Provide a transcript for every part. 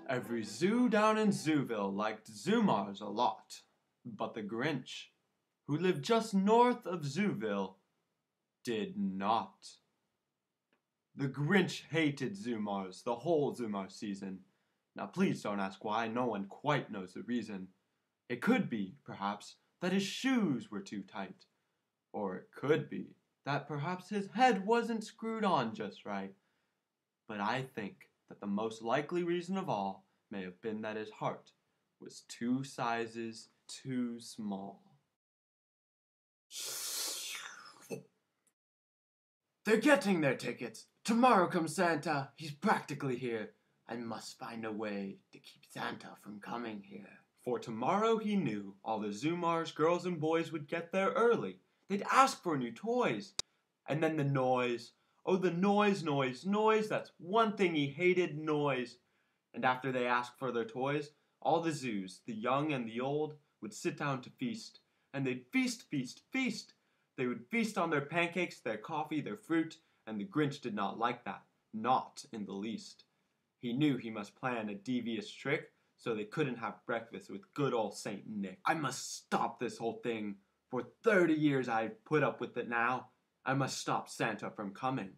Every zoo down in Zooville liked ZOOMARS a lot, but the Grinch, who lived just north of Zooville, did not. The Grinch hated ZOOMARS the whole ZOOMARS season. Now please don't ask why, no one quite knows the reason. It could be, perhaps, that his shoes were too tight. Or it could be that perhaps his head wasn't screwed on just right. But I think that the most likely reason of all may have been that his heart was 2 sizes too small. They're getting their tickets. Tomorrow comes Santa. He's practically here. I must find a way to keep Santa from coming here. For tomorrow he knew all the ZOOMARS girls and boys would get there early. They'd ask for new toys. And then the noise. Oh, the noise, noise, noise. That's one thing he hated, noise. And after they asked for their toys, all the zoos, the young and the old, would sit down to feast. And they'd feast, feast, feast. They would feast on their pancakes, their coffee, their fruit, and the Grinch did not like that, not in the least. He knew he must plan a devious trick so they couldn't have breakfast with good old Saint Nick. I must stop this whole thing. For 30 years I've put up with it now. I must stop Santa from coming.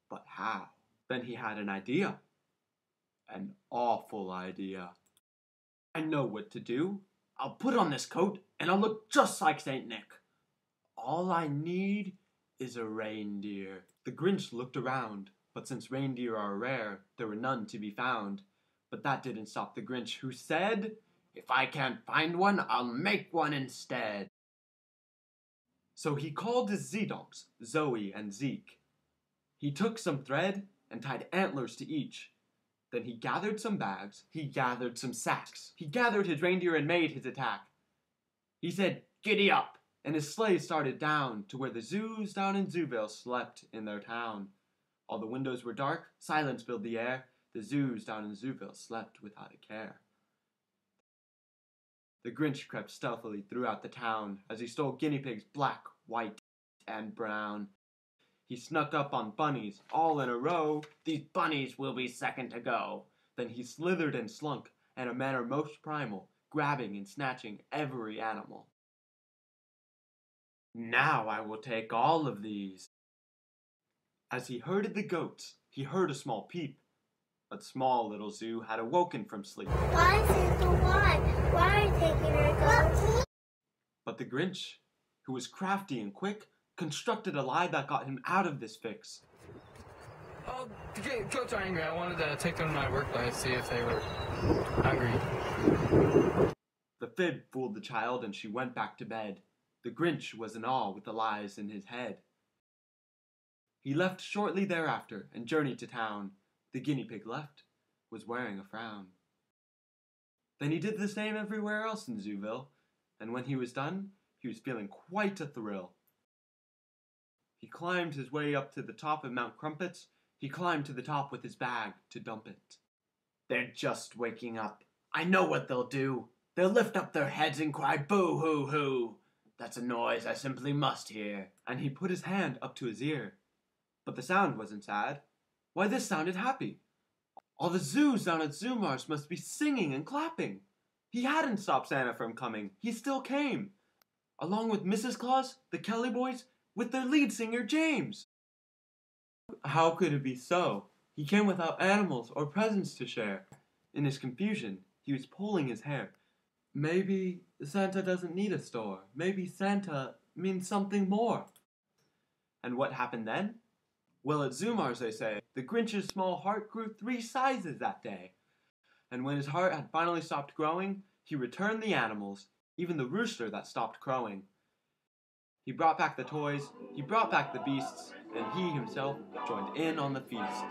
But how? Then he had an idea. An awful idea. I know what to do. I'll put on this coat and I'll look just like Saint Nick. All I need is a reindeer. The Grinch looked around, but since reindeer are rare, there were none to be found. But that didn't stop the Grinch, who said, "If I can't find one, I'll make one instead." So he called his Z-dogs, Zoe and Zeke. He took some thread and tied antlers to each. Then he gathered some bags, he gathered some sacks. He gathered his reindeer and made his attack. He said, "Giddy up!" and his sleigh started down to where the zoos down in Zooville slept in their town. All the windows were dark, silence filled the air. The zoos down in Zooville slept without a care. The Grinch crept stealthily throughout the town as he stole guinea pigs black, white, and brown. He snuck up on bunnies all in a row. "These bunnies will be second to go." Then he slithered and slunk in a manner most primal, grabbing and snatching every animal. "Now I will take all of these." As he herded the goats, he heard a small peep. A small little zoo had awoken from sleep. Why, Santa, why? Why are you taking our goats? But the Grinch, who was crafty and quick, constructed a lie that got him out of this fix. Oh, the goats are angry. I wanted to take them to my workplace, see if they were hungry. The fib fooled the child and she went back to bed. The Grinch was in awe with the lies in his head. He left shortly thereafter and journeyed to town. The guinea pig left, was wearing a frown. Then he did the same everywhere else in Zooville, and when he was done, he was feeling quite a thrill. He climbed his way up to the top of Mount Crumpets. He climbed to the top with his bag to dump it. "They're just waking up. I know what they'll do. They'll lift up their heads and cry, 'Boo-hoo-hoo!' That's a noise I simply must hear." And he put his hand up to his ear. But the sound wasn't sad. Why, this sounded happy. All the zoos down at ZOOMARS must be singing and clapping. He hadn't stopped Santa from coming. He still came. Along with Mrs. Claus, the Kelly boys, with their lead singer, James. How could it be so? He came without animals or presents to share. In his confusion, he was pulling his hair. Maybe Santa doesn't need a store. Maybe Santa means something more. And what happened then? Well, at ZOOMARS, they say, the Grinch's small heart grew 3 sizes that day. And when his heart had finally stopped growing, he returned the animals, even the rooster that stopped crowing. He brought back the toys, he brought back the beasts, and he himself joined in on the feast.